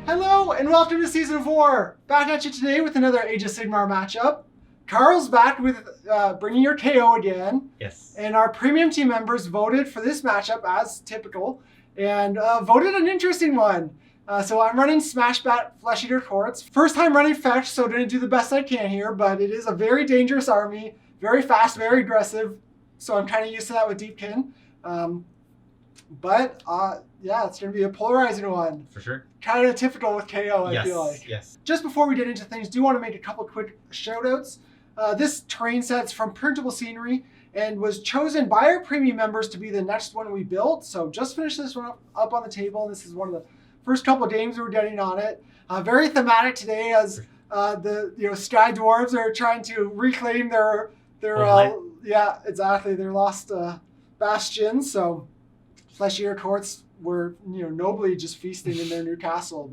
Hello and welcome to Season 4! Back at you today with another Age of Sigmar matchup. Carl's back with bringing your KO again. Yes. And our premium team members voted for this matchup as typical and voted an interesting one. So I'm running Smashbat Flesh Eater Courts. First time running Fetch, so didn't do the best I can here, but it is a very dangerous army. Very fast, very aggressive. So I'm kind of used to that with Deepkin. Yeah, it's going to be a polarizing one. For sure. Kind of typical with KO, I feel like. Yes. Just before we get into things, do want to make a couple quick shout-outs. This terrain set's from Printable Scenery and was chosen by our premium members to be the next one we built. So just finished this one up on the table. This is one of the first couple of games we're getting on it. Very thematic today as the Sky Dwarves are trying to reclaim their lost bastions. So Flesh Eater Courts were nobly just feasting in their new castle.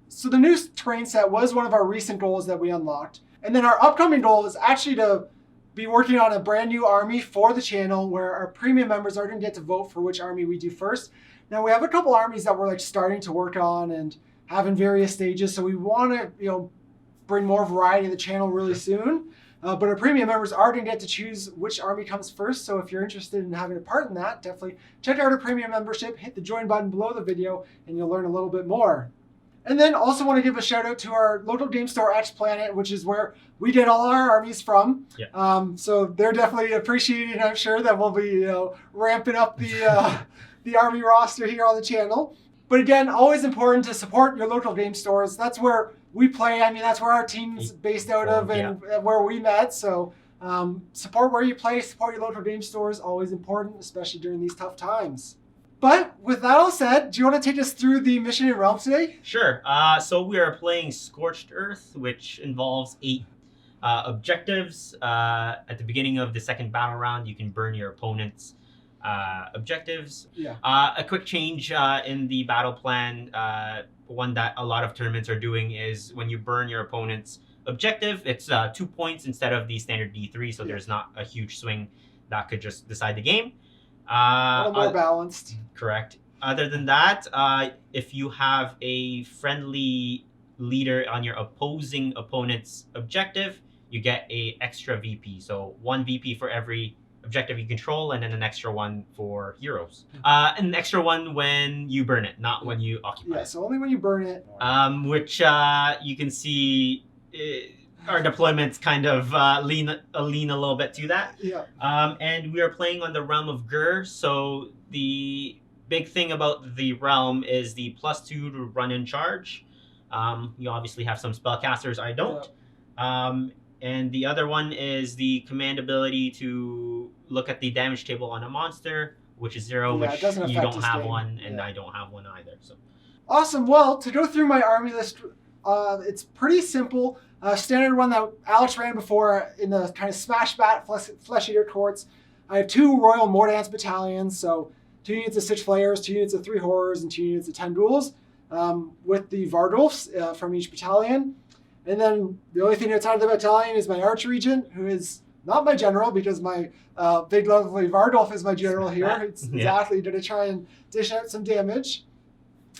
So the new terrain set was one of our recent goals that we unlocked. And then our upcoming goal is actually to be working on a brand new army for the channel where our premium members are going to get to vote for which army we do first. Now we have a couple armies that we're starting to work on and have in various stages. So we want to bring more variety to the channel really soon. But our premium members are going to get to choose which army comes first. So if you're interested in having a part in that, definitely check out our premium membership, hit the join button below the video, and you'll learn a little bit more. And then also want to give a shout out to our local game store X Planet, which is where we get all our armies from. Yeah. So they're definitely appreciating, I'm sure, that we'll be ramping up the army roster here on the channel. But again, always important to support your local game stores. That's where we play. I mean, that's where our team's based out of and where we met. So support where you play, support your local game stores, always important, especially during these tough times. But with that all said, do you want to take us through the mission in Realm today? Sure. So we are playing Scorched Earth, which involves 8 objectives. At the beginning of the second battle round, you can burn your opponent's objectives. Yeah. A quick change in the battle plan, one that a lot of tournaments are doing, is when you burn your opponent's objective, it's 2 points instead of the standard D3, so there's not a huge swing that could just decide the game. A little more balanced. Correct. Other than that, if you have a friendly leader on your opposing opponent's objective, you get a extra VP. So 1 VP for every objective you control, and then an extra 1 for heroes. An extra 1 when you burn it, not when you occupy. Yeah, so only when you burn it. Which you can see our deployments kind of lean a little bit to that. Yeah. And we are playing on the Realm of Gur, so the big thing about the realm is the +2 to run and charge. You obviously have some spellcasters, I don't. Yeah. And the other one is the command ability to look at the damage table on a monster, which is 0, which you don't have one, and I don't have one either. So awesome. Well, to go through my army list, it's pretty simple. Standard one that Alex ran before in the kind of Smashbat Flesh Eater Courts. I have 2 Royal Mordants battalions, so 2 units of Stitch Flayers, 2 units of 3 Horrors, and 2 units of 10 Ghouls, with the Vardolfs from each battalion. And then the only thing outside of the battalion is my Archregent, who is not my general because my big lovely Vardolf is my general here. It's exactly going to try and dish out some damage.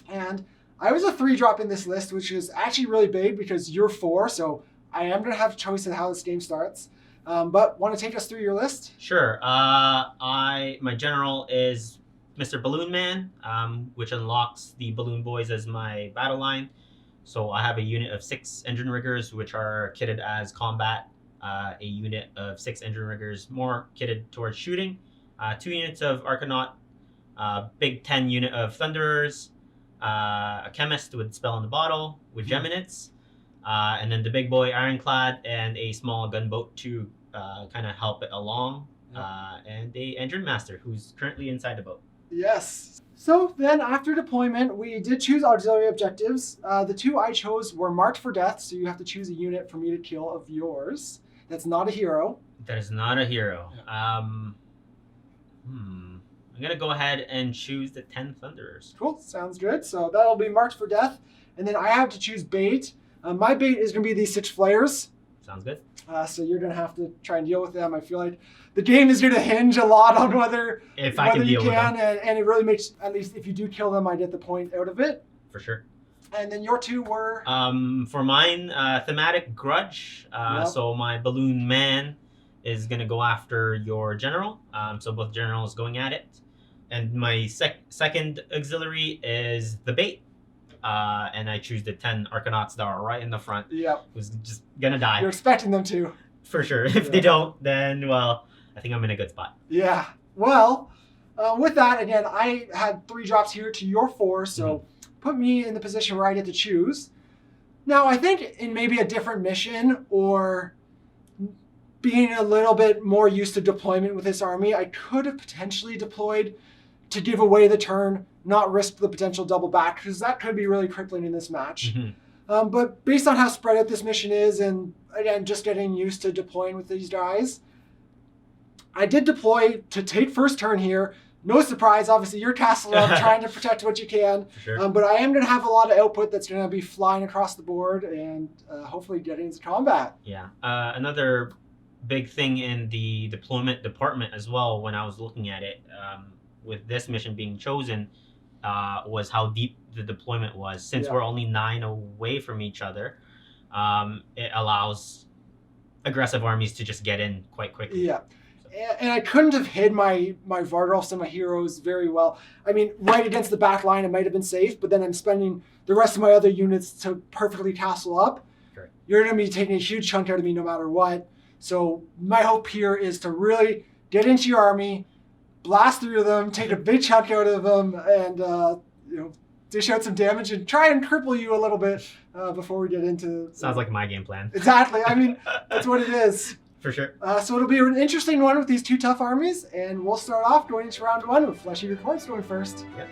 And I was a 3-drop in this list, which is actually really big because you're 4, so I am going to have a choice in how this game starts. But want to take us through your list? Sure. My general is Mr. Balloon Man, which unlocks the Balloon Boys as my battle line. So I have a unit of 6 Engine Riggers, which are kitted as combat. A unit of 6 Engine Riggers, more kitted towards shooting. 2 units of Arcanaut. Big 10 unit of Thunderers. A Chemist with Spell in the Bottle with Geminates. And then the big boy Ironclad and a small gunboat to kind of help it along. And a Engine Master who's currently inside the boat. Yes. So then after deployment, we did choose auxiliary objectives. The 2 I chose were marked for death, so you have to choose a unit for me to kill of yours. That's not a hero. That is not a hero. I'm going to go ahead and choose the 10 Thunderers. Cool, sounds good. So that'll be marked for death. And then I have to choose bait. My bait is going to be these 6 Flayers. Sounds good. So you're going to have to try and deal with them. I feel like the game is going to hinge a lot on whether I can deal with them. And it really makes, at least if you do kill them, I get the point out of it. For sure. And then your two were? For mine, thematic grudge. Yep. So my balloon man is gonna go after your general. So both generals going at it. And my second auxiliary is the bait. And I choose the 10 Arcanauts that are right in the front. Yep. Who's just gonna die. You're expecting them to. For sure. If they don't, then, well, I think I'm in a good spot. Yeah. Well, with that, again, I had 3 drops here to your 4, so put me in the position where I get to choose. Now, I think in maybe a different mission or being a little bit more used to deployment with this army, I could have potentially deployed to give away the turn, not risk the potential double back, because that could be really crippling in this match. But based on how spread out this mission is, and again, just getting used to deploying with these guys, I did deploy to take first turn here. No surprise, obviously, you're castle up, trying to protect what you can. For sure. But I am going to have a lot of output that's going to be flying across the board and hopefully getting into combat. Yeah. Another big thing in the deployment department as well, when I was looking at it, with this mission being chosen, was how deep the deployment was. Since we're only 9 away from each other, it allows aggressive armies to just get in quite quickly. Yeah. And I couldn't have hid my Vardolfs and my heroes very well. I mean, right against the back line, it might have been safe, but then I'm spending the rest of my other units to perfectly castle up. Sure. You're going to be taking a huge chunk out of me no matter what. So my hope here is to really get into your army, blast through them, take a big chunk out of them, and dish out some damage and try and cripple you a little bit before we get into... Sounds like my game plan. Exactly. I mean, that's what it is. For sure. So it'll be an interesting one with these 2 tough armies, and we'll start off going into round 1 with Flesh Eater Corpse going first. Yep.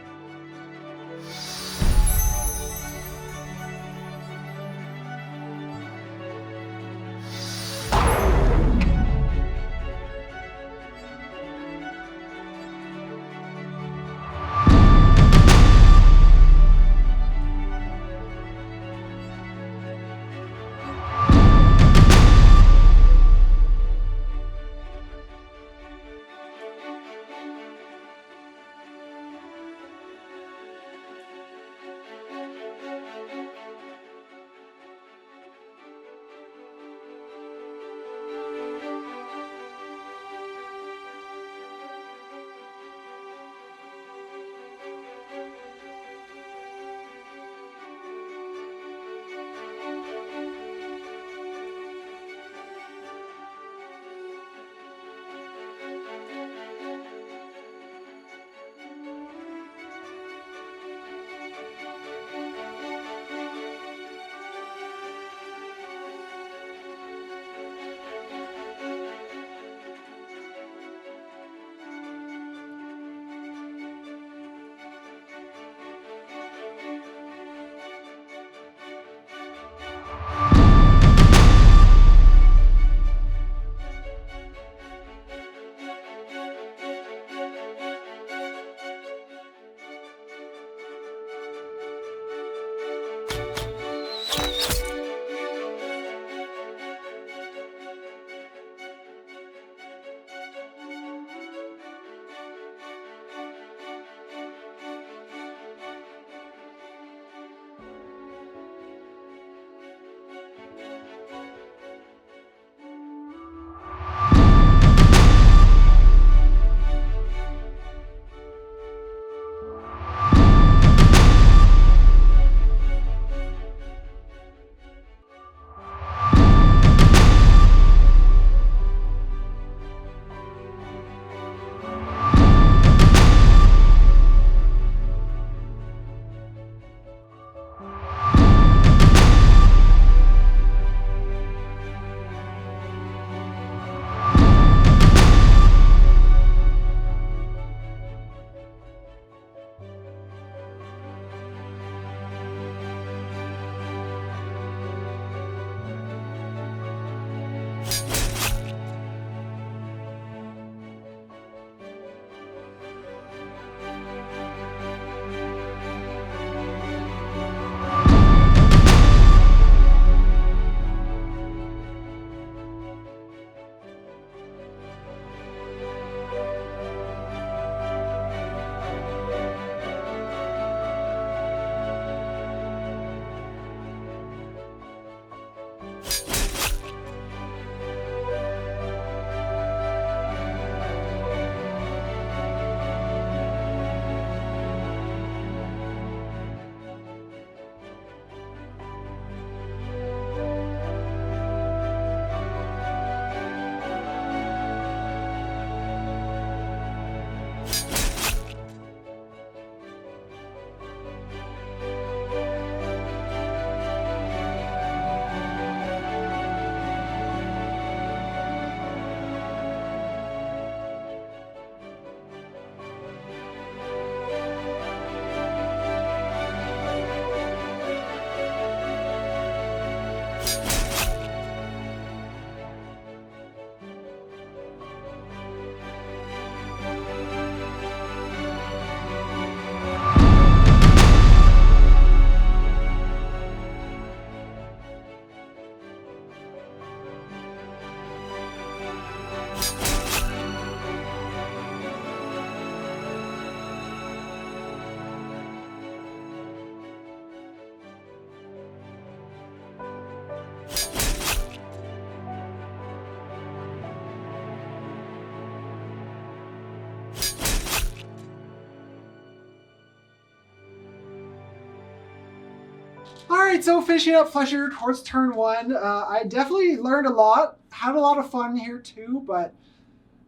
All right, so finishing up Flesh Eater Courts turn 1, I definitely learned a lot. Had a lot of fun here too, but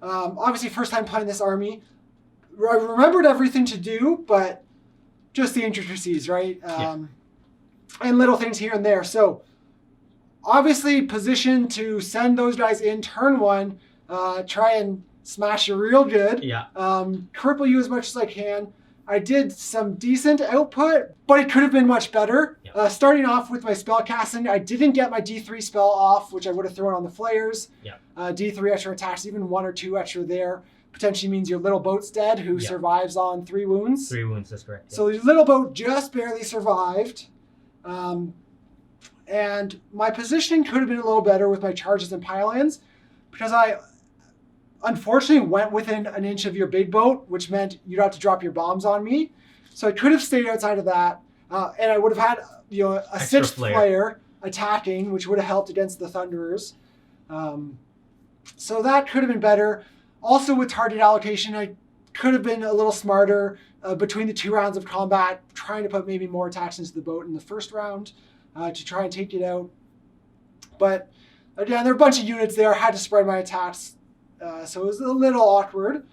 obviously first time playing this army. I remembered everything to do, but just the intricacies, right? And little things here and there. So obviously position to send those guys in turn 1, try and smash you real good. Yeah. Cripple you as much as I can. I did some decent output, but it could have been much better. Yeah. Starting off with my spell casting, I didn't get my D3 spell off, which I would have thrown on the flayers. Yeah. D3 extra attacks, even 1 or 2 extra there, potentially means your little boat's dead, who survives on 3 wounds. 3 wounds, that's correct. Yeah. So your little boat just barely survived. And my positioning could have been a little better with my charges and pile-ins, because I unfortunately went within an inch of your big boat, which meant you'd have to drop your bombs on me. So I could have stayed outside of that, and I would have had a Extra 6th player attacking, which would have helped against the Thunderers. So that could have been better. Also with target allocation, I could have been a little smarter between the 2 rounds of combat, trying to put maybe more attacks into the boat in the first round to try and take it out. But again, there are a bunch of units there. I had to spread my attacks. So it was a little awkward.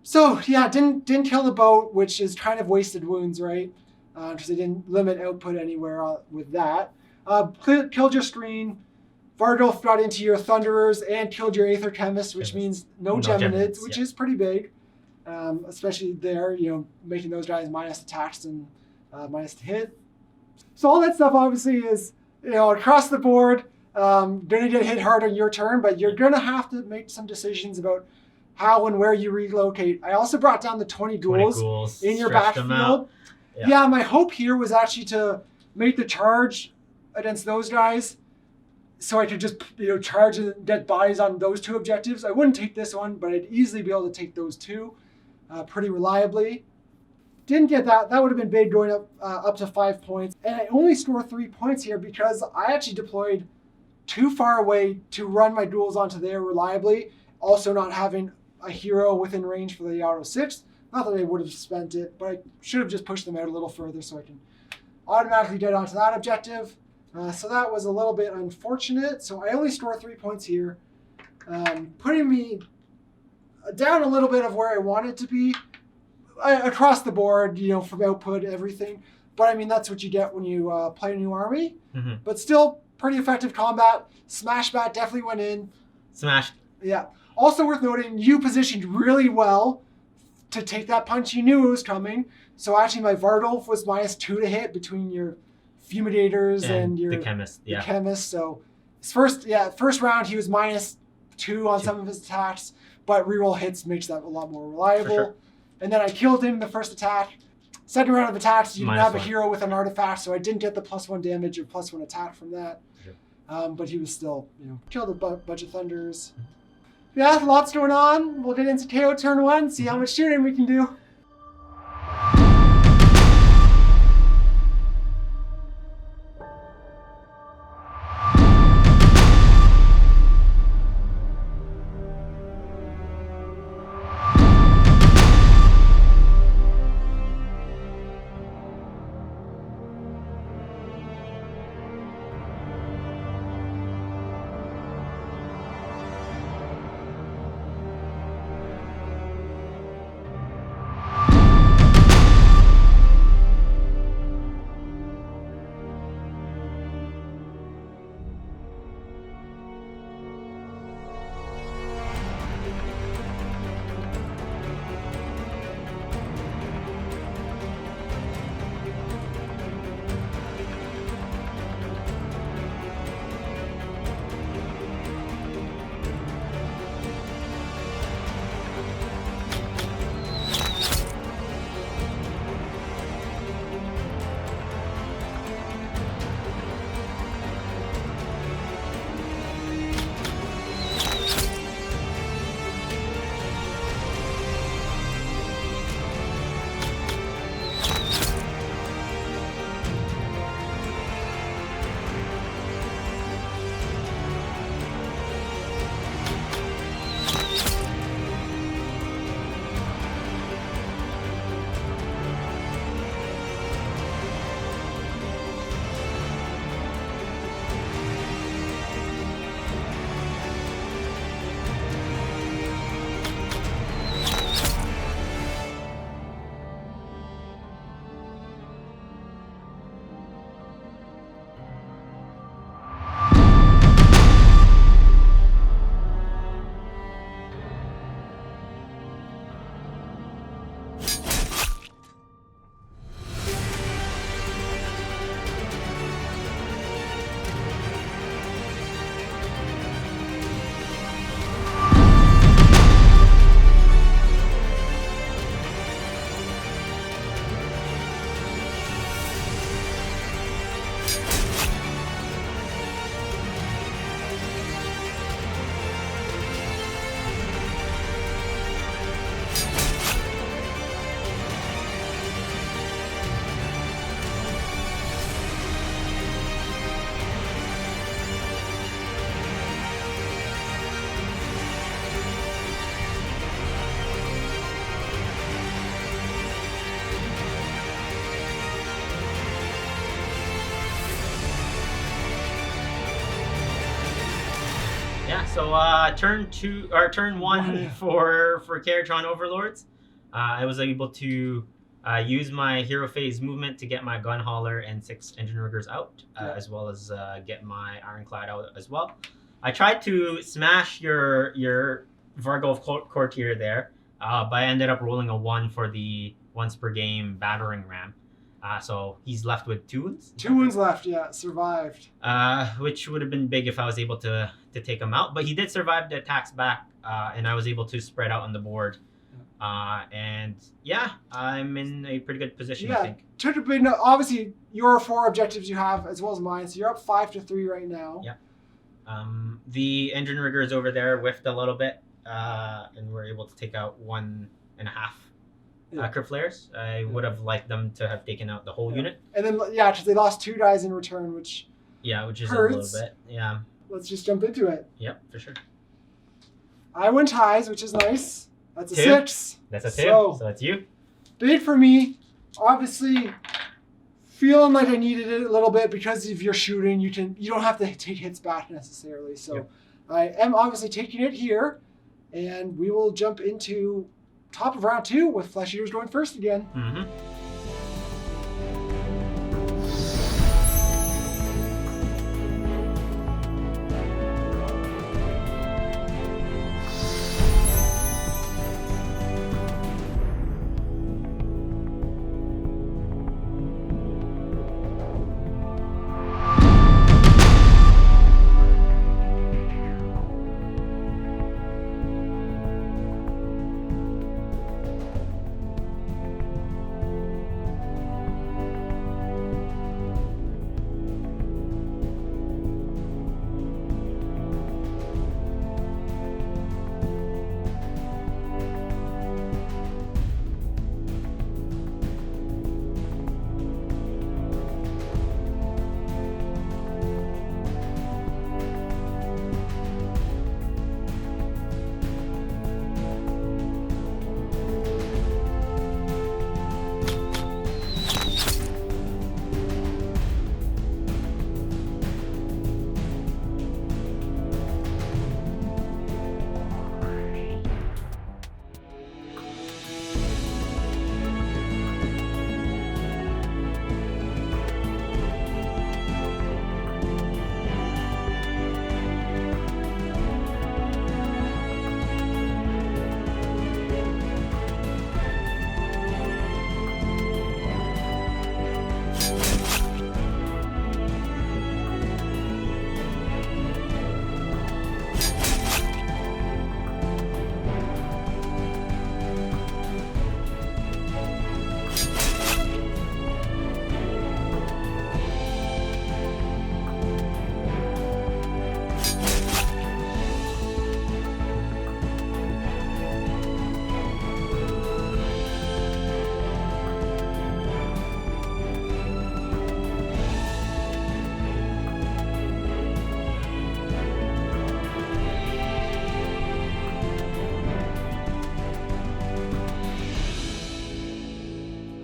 So yeah, didn't kill the boat, which is kind of wasted wounds, right? Because I didn't limit output anywhere with that. Killed your screen. Vargulf got into your Thunderers and killed your Aether Chemist, which means no Geminids, which is pretty big. Especially there, making those guys minus attacks and minus to hit. So all that stuff obviously is, across the board. Gonna get hit hard on your turn, but you're gonna have to make some decisions about how and where you relocate. I also brought down the 20 ghouls in your backfield. Yeah, my hope here was actually to make the charge against those guys, so I could just charge and get bodies on those 2 objectives. I wouldn't take this one, but I'd easily be able to take those 2 pretty reliably. Didn't get that. That would have been big, going up to 5 points, and I only scored 3 points here because I actually deployed too far away to run my duels onto there reliably, also not having a hero within range for the auto 6. Not that I would have spent it, but I should have just pushed them out a little further so I can automatically get onto that objective. So that was a little bit unfortunate. So I only scored 3 points here, putting me down a little bit of where I wanted to be across the board, from output, everything. But I mean, that's what you get when you play a new army. Mm-hmm. But still, pretty effective combat. Smash Bat definitely went in. Smashed. Yeah. Also worth noting, you positioned really well to take that punch. You knew it was coming. So actually my Vargulf was -2 to hit between your Fumigators and your the Chemist. Yeah. The Chemist. So his first round he was -2 on some of his attacks, but reroll hits makes that a lot more reliable. For sure. And then I killed him in the first attack. Second round of attacks, you didn't have a hero with an artifact, so I didn't get the +1 damage or +1 attack from that. Sure. But he was still, killed a bunch of Thunders. Yeah, lots going on. We'll get into KO turn 1, see how much shooting we can do. So turn one for Kharadron Overlords. I was able to use my hero phase movement to get my gun hauler and 6 engine riggers out, as well as get my ironclad out as well. I tried to smash your Vargo of Courtier there, but I ended up rolling a 1 for the once per game battering ram. So he's left with 2 wounds. 2 wounds left, yeah, survived. Which would have been big if I was able to take him out. But he did survive the attacks back, and I was able to spread out on the board. And yeah, I'm in a pretty good position, I think. Typically, no, obviously, your 4 objectives you have, as well as mine, so you're up 5-3 right now. Yeah. The engine riggers over there whiffed a little bit, and we're able to take out 1.5 crypt flares. I would have liked them to have taken out the whole unit. And then, because they lost 2 dies in return, which is hurts. a little bit. Yeah. Let's just jump into it. Yep, for sure. I win ties, which is nice. That's a 2. 6. That's a 2. So that's you. Big for me. Obviously, feeling like I needed it a little bit because if you're shooting, you don't have to take hits back necessarily. So I am obviously taking it here, and we will jump into top of round 2 with Flesh Eaters going first again. Mm-hmm.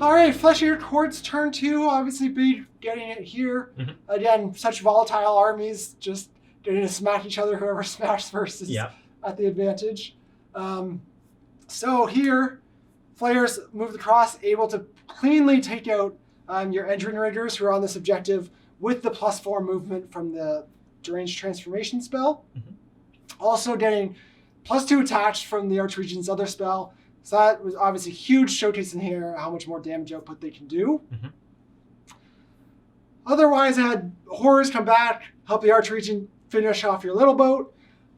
All right, Flesh Eater Court's turn 2. Obviously, big getting it here. Mm-hmm. Again, such volatile armies, just getting to smack each other. Whoever smashes first is at the advantage. So here, Flayers moved across, able to cleanly take out your engine riggers who are on this objective with the +4 movement from the Deranged Transformation spell. Mm-hmm. Also getting +2 attached from the Archregion's other spell. So that was obviously huge showcase in here, how much more damage output they can do. Mm-hmm. Otherwise, I had Horrors come back, help the Archregion finish off your little boat.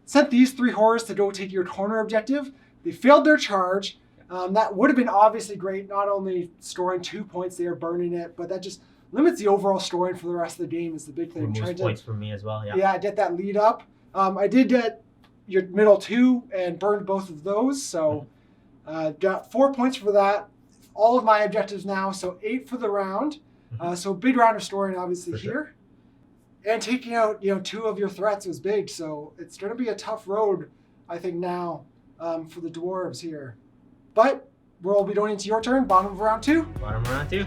Sent these 3 Horrors to go take your corner objective. They failed their charge. That would have been obviously great, not only scoring 2 points, they are burning it, but that just limits the overall scoring for the rest of the game is the big thing. Removes points for me as well, Yeah, get that lead up. I did get your middle 2 and burned both of those, so got 4 points for that. All of my objectives now, so 8 for the round. So big round of scoring obviously for here. Sure. And taking out 2 of your threats was big, so it's going to be a tough road, I think, now for the dwarves here. But we'll be going into your turn, bottom of round 2. Bottom of round 2.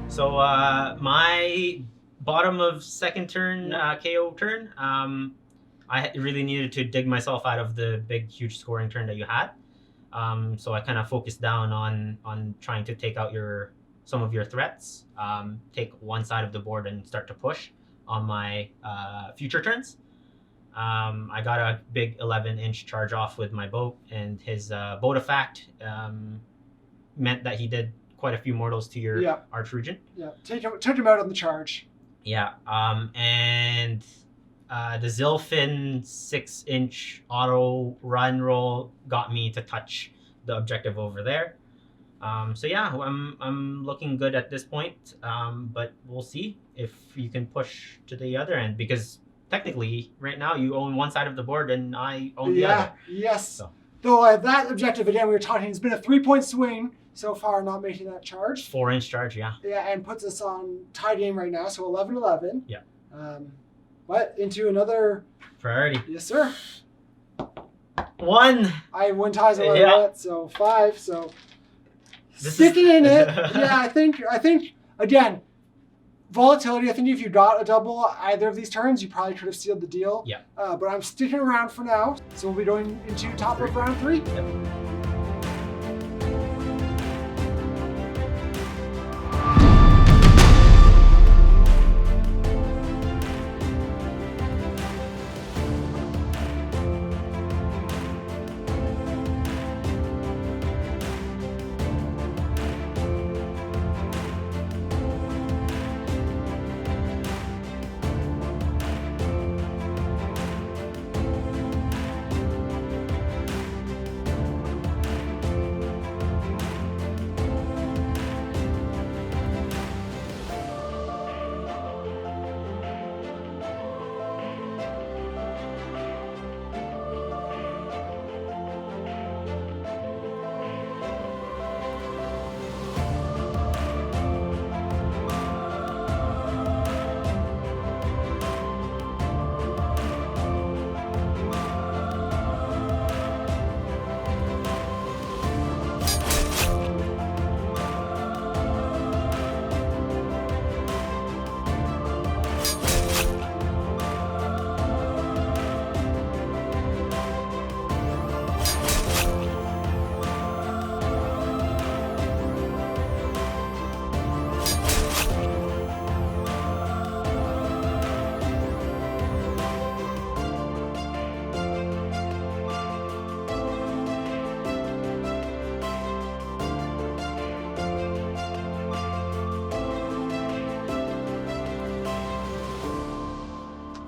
So my bottom of second turn KO turn, I really needed to dig myself out of the big, huge scoring turn that you had. So I kind of focused down on trying to take out some of your threats, take one side of the board and start to push on my future turns. I got a big 11-inch charge off with my boat, and his boat effect meant that he did quite a few mortals to your arch regent. Yeah, took him out on the charge. Yeah, and the Zilfin 6-inch auto run roll got me to touch the objective over there. So yeah, I'm looking good at this point, but we'll see if you can push to the other end, because technically right now you own one side of the board and I own the other. Yes. So. Though that objective, again, we were talking, it's been a 3-point swing so far, not making that charge. 4-inch charge, yeah. Yeah, and puts us on tie game right now, so 11-11. Yeah. But into another priority. Yes, sir. 1. I won ties a little bit, so 5. So sticking in it. Yeah, I think again, volatility. I think if you got a double either of these turns, you probably could have sealed the deal. Yeah. But I'm sticking around for now, so we'll be going into top of round 3. Yep.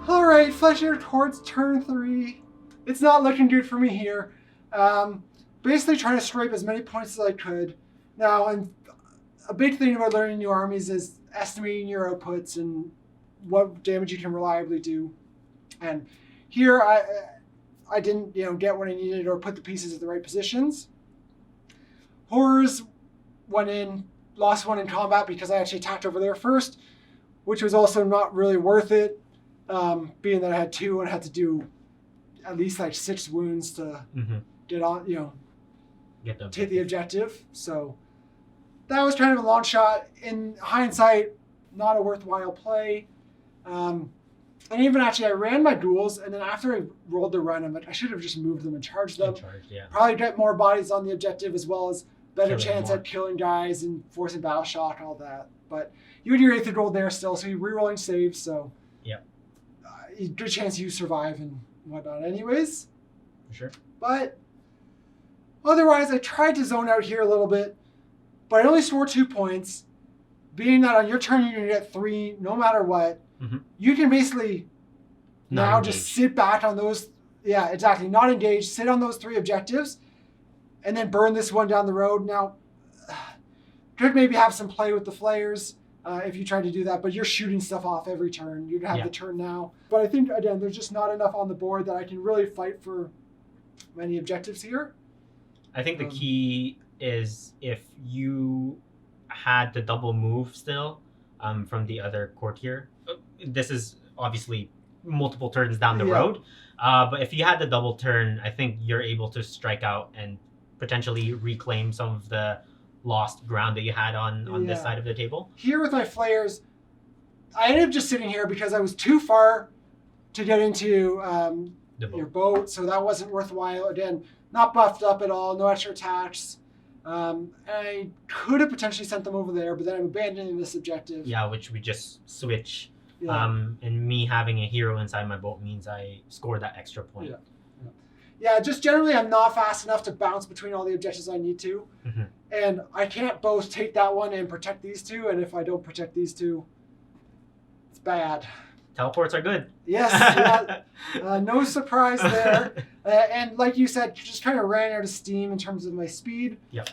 Alright, Flesh-Eater towards turn 3. It's not looking good for me here. Basically trying to scrape as many points as I could. Now, and a big thing about learning new armies is estimating your outputs and what damage you can reliably do. And here I didn't get what I needed or put the pieces at the right positions. Horrors went in, lost 1 in combat because I actually attacked over there first, which was also not really worth it. Being that I had 2 and had to do at least like 6 wounds to get on, take the objective. So that was kind of a long shot. In hindsight, not a worthwhile play. And even actually, I ran my duels, and then after I rolled the run, I'm like, I should have just moved them and charged them. Probably get more bodies on the objective, as well as better chance at killing guys and forcing battle shock and all that. But you had your 8th gold there still, so you're rerolling saves, so good chance you survive and whatnot anyways. For sure. But otherwise, I tried to zone out here a little bit, but I only scored 2 points. Being that on your turn you're going to get 3 no matter what, you can basically just sit back on those. Yeah, exactly. Not engaged. Sit on those 3 objectives and then burn this one down the road. Now, could maybe have some play with the flayers if you try to do that, but you're shooting stuff off every turn. You'd have the turn now. But I think, again, there's just not enough on the board that I can really fight for many objectives here. I think the key is if you had the double move still from the other courtier. This is obviously multiple turns down the road. But if you had the double turn, I think you're able to strike out and potentially reclaim some of the lost ground that you had on this Yeah. side of the table. Here with my flares, I ended up just sitting here because I was too far to get into The boat. your boat, so that wasn't worthwhile. Again, not buffed up at all, no extra attacks. I could have potentially sent them over there, but then I'm abandoning this objective. Yeah, which we just switch. Yeah. And me having a hero inside my boat means I score that extra point. Yeah, just generally I'm not fast enough to bounce between all the objectives I need to. Mhm. And I can't both take that one and protect these two, and if I don't protect these two, it's bad. Teleports are good. Yes, no surprise there. And like you said, just kind of ran out of steam in terms of my speed. Yep.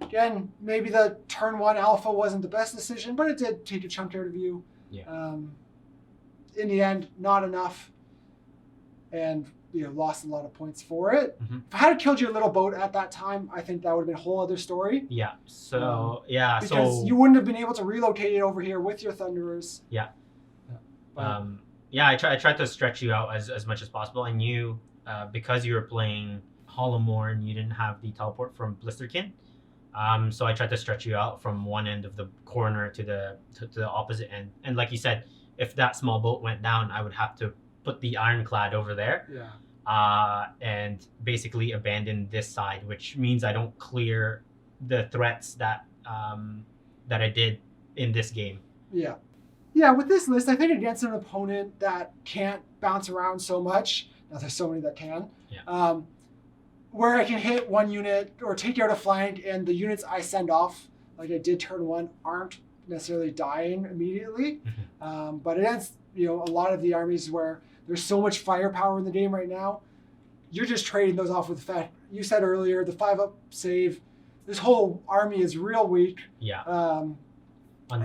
Again, maybe the turn 1 alpha wasn't the best decision, but it did take a chunk out of you. Yeah. In the end, not enough. And lost a lot of points for it. Mhm. If I had killed your little boat at that time, I think that would have been a whole other story. Yeah. So yeah. Because So you wouldn't have been able to relocate it over here with your Thunderers. Yeah. But, I tried to stretch you out as much as possible, and you because you were playing Hollowmorn, you didn't have the teleport from Blisterkin. So I tried to stretch you out from one end of the corner to the opposite end. And like you said, if that small boat went down, I would have to put the ironclad over there. Yeah. And basically abandon this side, which means I don't clear the threats that I did in this game. Yeah. Yeah, with this list, I think against an opponent that can't bounce around so much, now there's so many that can, where I can hit one unit or take out a flank, and the units I send off, like I did turn 1, aren't necessarily dying immediately. But against a lot of the armies where there's so much firepower in the game right now, you're just trading those off with the fact. You said earlier, the 5-up save, this whole army is real weak. Yeah.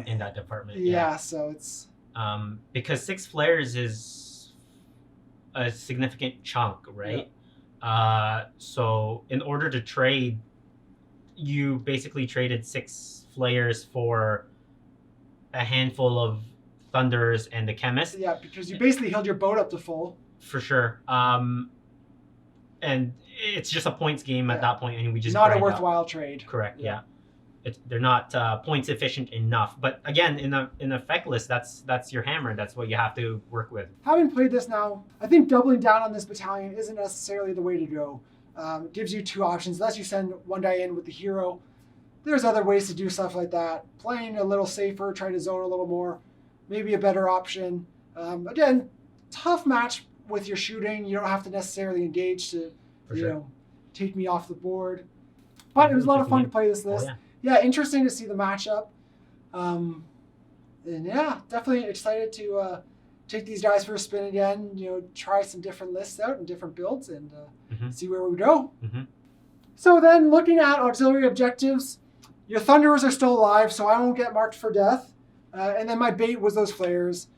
In that department. Yeah, so it's... because 6 flares is a significant chunk, right? Yeah. So in order to trade, you basically traded 6 flares for a handful of Thunders and the Chemist. Yeah, because you basically healed your boat up to full. For sure. And it's just a points game at that point, and we just not a worthwhile trade. Correct. Yeah. They're not points efficient enough. But again, in a effect list, that's your hammer. That's what you have to work with. Having played this now, I think doubling down on this battalion isn't necessarily the way to go. It gives you 2 options. Unless you send one guy in with the hero, there's other ways to do stuff like that. Playing a little safer, trying to zone a little more, maybe a better option. Again, tough match with your shooting. You don't have to necessarily engage to, take me off the board. But it was a lot of fun to play this list. Yeah, interesting to see the matchup. And yeah, definitely excited to take these guys for a spin again. Try some different lists out and different builds and see where we go. So then, looking at auxiliary objectives, your Thunderers are still alive, so I won't get marked for death. And then my bait was those flares.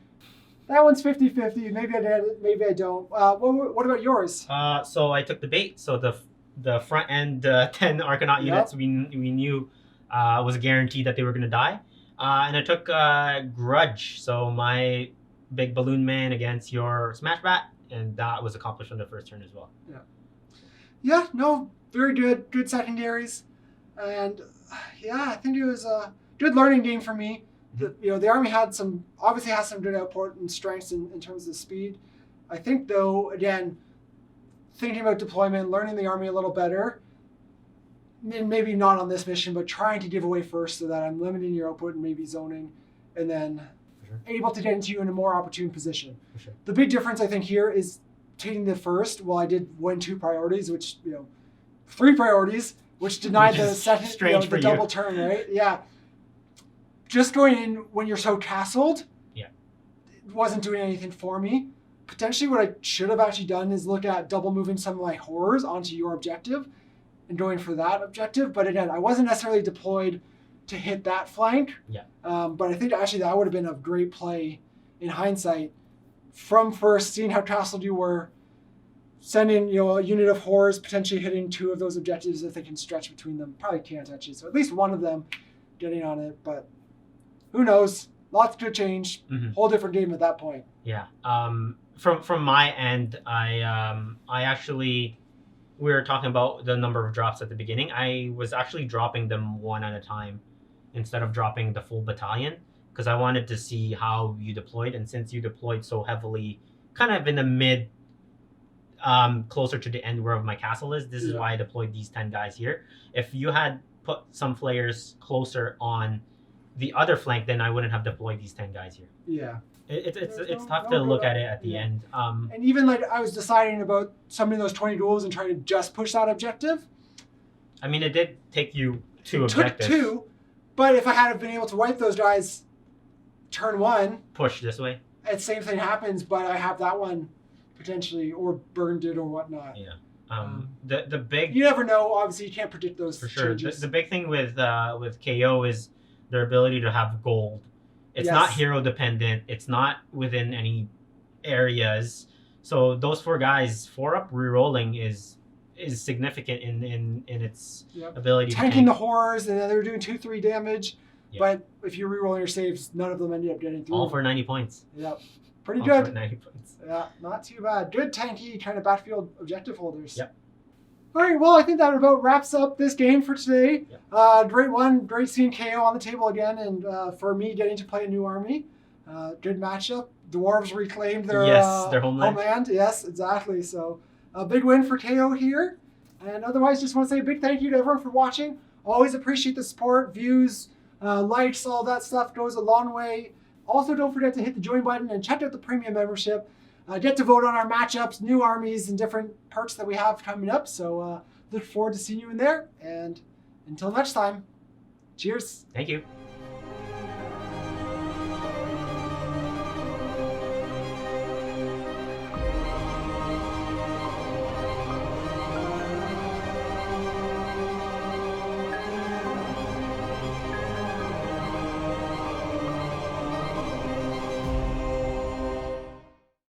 That one's 50-50. Maybe I did it, maybe I don't. What about yours? So I took the bait. So the front end 10 Arcanaut units we knew was a guarantee that they were going to die. And I took Grudge. So my big balloon man against your Smash Bat, and that was accomplished on the first turn as well. Yeah, no, very good. Good secondaries. And yeah, I think it was a good learning game for me. The army obviously has some good output and strengths in terms of speed. I think though, again, thinking about deployment, learning the army a little better, and maybe not on this mission, but trying to give away first so that I'm limiting your output and maybe zoning, and then able to get into you in a more opportune position. The big difference I think here is taking the first. Well, I did win 2 priorities, which 3 priorities, which denied the second, the double turn, right? Yeah. Just going in when you're so castled, it wasn't doing anything for me. Potentially what I should have actually done is look at double moving some of my horrors onto your objective and going for that objective. But again, I wasn't necessarily deployed to hit that flank. But I think actually that would have been a great play in hindsight. From first, seeing how castled you were, sending a unit of horrors, potentially hitting 2 of those objectives if they can stretch between them. Probably can't actually, so at least one of them getting on it, but who knows? Lots could change. Whole different game at that point. Yeah. From my end, I actually we were talking about the number of drops at the beginning, I was actually dropping them one at a time instead of dropping the full battalion because I wanted to see how you deployed. And since you deployed so heavily, kind of in the mid, closer to the end where my castle is, this is why I deployed these 10 guys here. If you had put some flayers closer on the other flank, then I wouldn't have deployed these 10 guys here. Yeah. It's tough to look at it at the end. And even like I was deciding about summoning those 20 ghouls and trying to just push that objective. I mean, it did take you two It objectives. took 2, but if I had been able to wipe those guys turn 1, Push this way. the same thing happens, but I have that one potentially, or burned it or whatnot. Yeah. The big, You never know. Obviously, you can't predict those for sure. changes. The big thing with KO is their ability to have gold. It's not hero dependent. It's not within any areas. So those 4 guys, 4-up rerolling is significant in its ability Tanking to the horrors, and then they were doing 2-3 damage. Yeah. But if you reroll your saves, none of them ended up getting through. all for 90 points. Yep. Pretty All good. for 90 points. Yeah, not too bad. Good tanky kind of battlefield objective holders. Yep. All right, well, I think that about wraps up this game for today. Yep. Great one. Great seeing KO on the table again, and for me getting to play a new army. Good matchup. Dwarves reclaimed their their homeland. Yes, exactly. So a big win for KO here. And otherwise, just want to say a big thank you to everyone for watching. Always appreciate the support, views, likes, all that stuff goes a long way. Also, don't forget to hit the join button and check out the premium membership. Get to vote on our matchups, new armies, and different perks that we have coming up. So look forward to seeing you in there. And until next time, cheers. Thank you.